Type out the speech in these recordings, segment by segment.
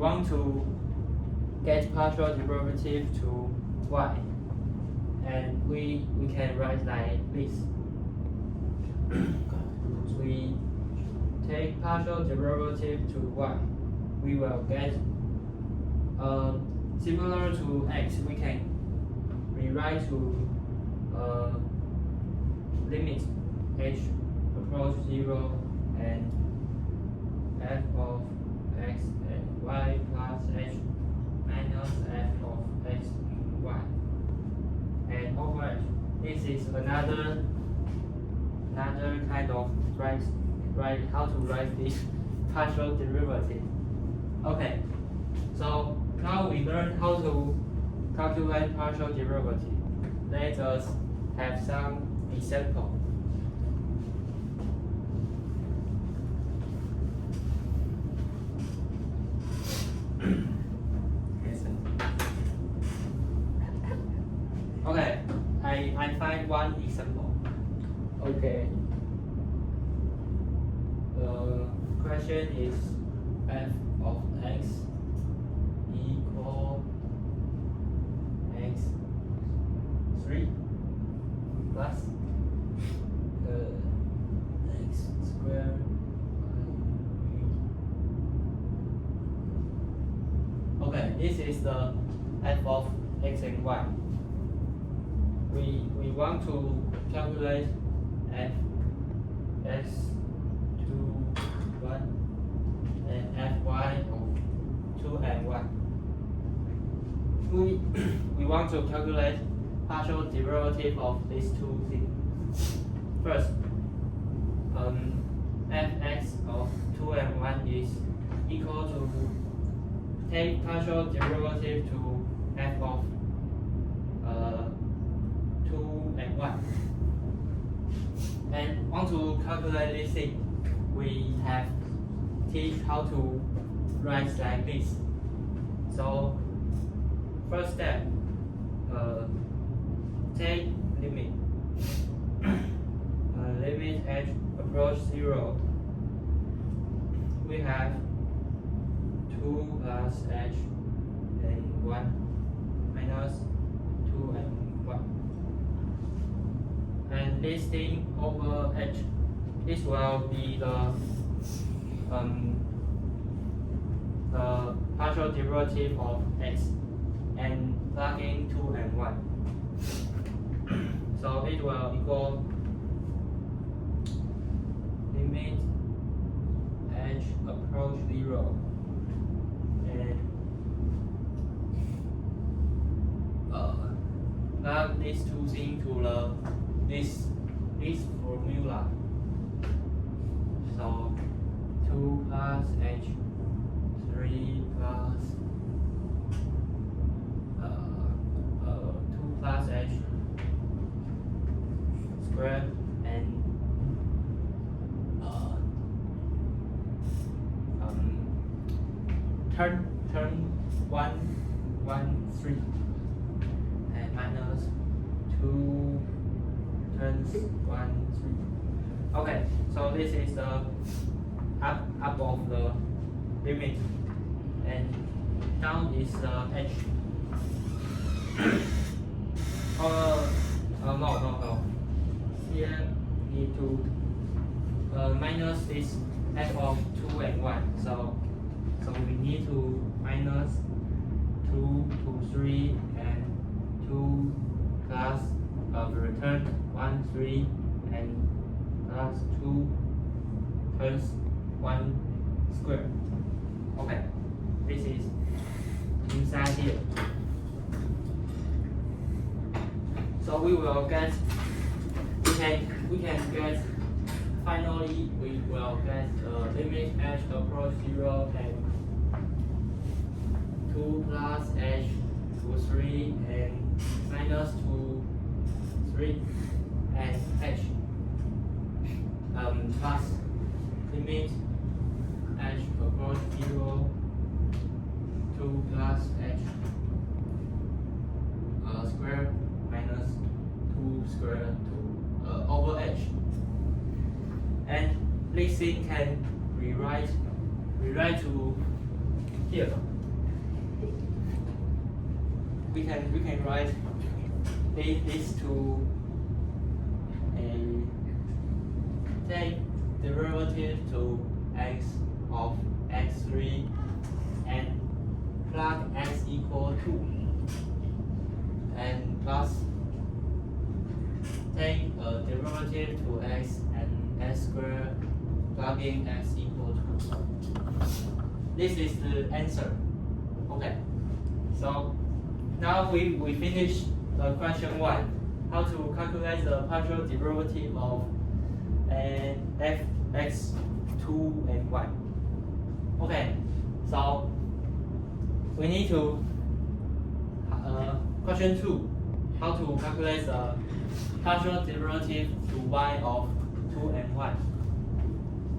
want to get partial derivative to y, and we can write like this. We take partial derivative to y, we will get similar to x. We can rewrite to limit h approach 0 and f of x and y plus h minus f of x and y, and over h. This is another kind of how to write this partial derivative. Okay, so now we learn how to calculate partial derivative. Let us have some example. Okay, I find one example. Okay. The question is f of x equal x3 plus x squared. Okay, this is the f of x and y. We want to calculate f s2 1 and fy of 2 and 1. We want to calculate partial derivative of these two things. First, fx of 2 and 1 is equal to take partial derivative to f of 2 and 1. And want to calculate this thing, we have teach how to write like this. So first step, take limit limit h approach 0. We have 2 plus h and 1 minus 2 and 1. And this thing over h, this will be the partial derivative of x, and plug in 2 and 1. So it will equal limit h approach 0 and plug these two things to this formula. So 2 plus h, 3 plus 2 plus h squared and turn 1 1 3 and minus 2 turns 1 3. Okay, so this is the up of the limit, and down is the h. No. Here need to minus this f of 2 and 1. So we need to minus 2 to 3 and 2 plus return 1 3 and plus 2 turns 1 square. Okay, this is inside here. So we will get, we can get, finally we will get limit h approach 0 and 2 plus h to 3 and minus 2 3 and h plus limit h approach 0 2 plus h square minus 2 square to over h, and this thing can rewrite to here. we can write this to a take derivative to x of x3 and plug x equal 2 and plus take a derivative to x and x squared plugging x equal 2. This is the answer. Okay. So now we finish the question 1. How to calculate the partial derivative of fx2 and y. Okay. So we need to question 2. How to calculate the partial derivative to y of 2 and y.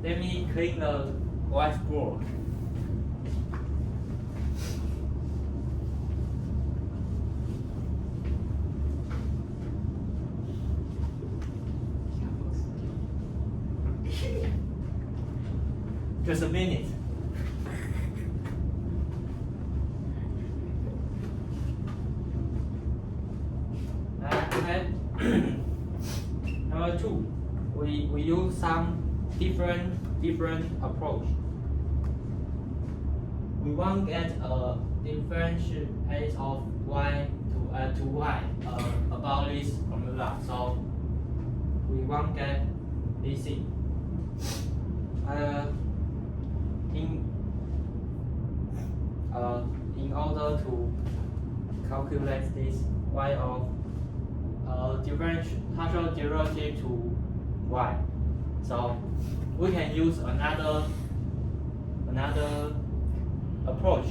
Let me clean the whiteboard. Just a minute. Okay. Number 2, we use some different approach. We want to get a differential of y to y about this formula. So we want to get this thing. In order to calculate this y of partial derivative to y, so we can use another approach.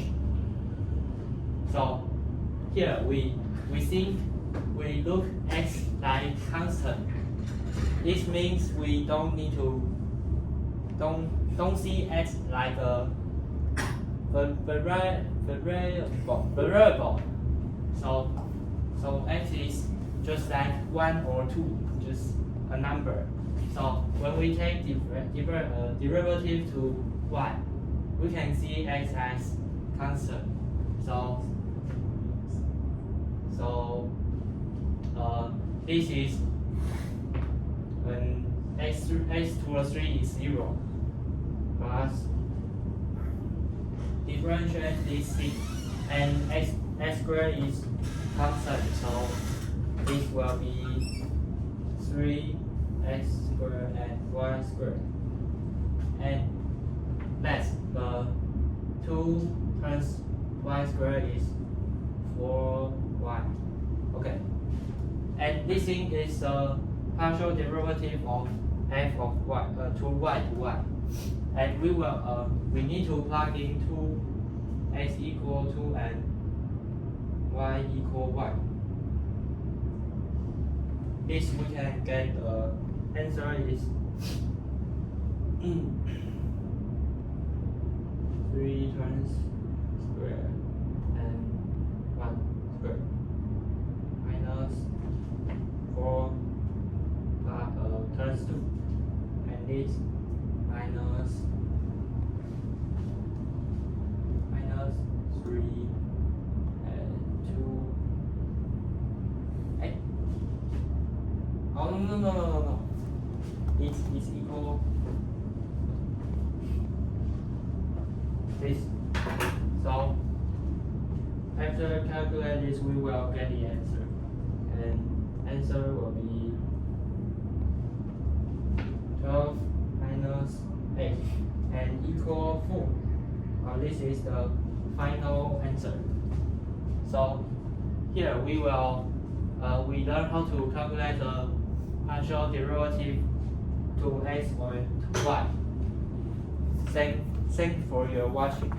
So here we think we look x like constant. This means we don't need to don't see x like a variable. So x is just like 1 or 2, just a number. So when we take derivative to y, we can see x as constant. This is when x to the 3 is 0 plus differentiate this thing, and x squared is constant, so this will be 3x squared and y squared, and that's the 2 times y squared is 4y. Okay, and this thing is a partial derivative of f of y to y, and we need to plug in 2x equal 2 and y equal 1. This we can get the answer is 3 times square and 1 square minus 4 times 2, and this minus 3 and 2. Hey. Oh no. It's equal this. So after calculate this, we will get the answer, and answer will be 12 minus 8 and equal 4. This is the final answer. So here we will we learn how to calculate the partial derivative to x or to y. Thanks for your watching.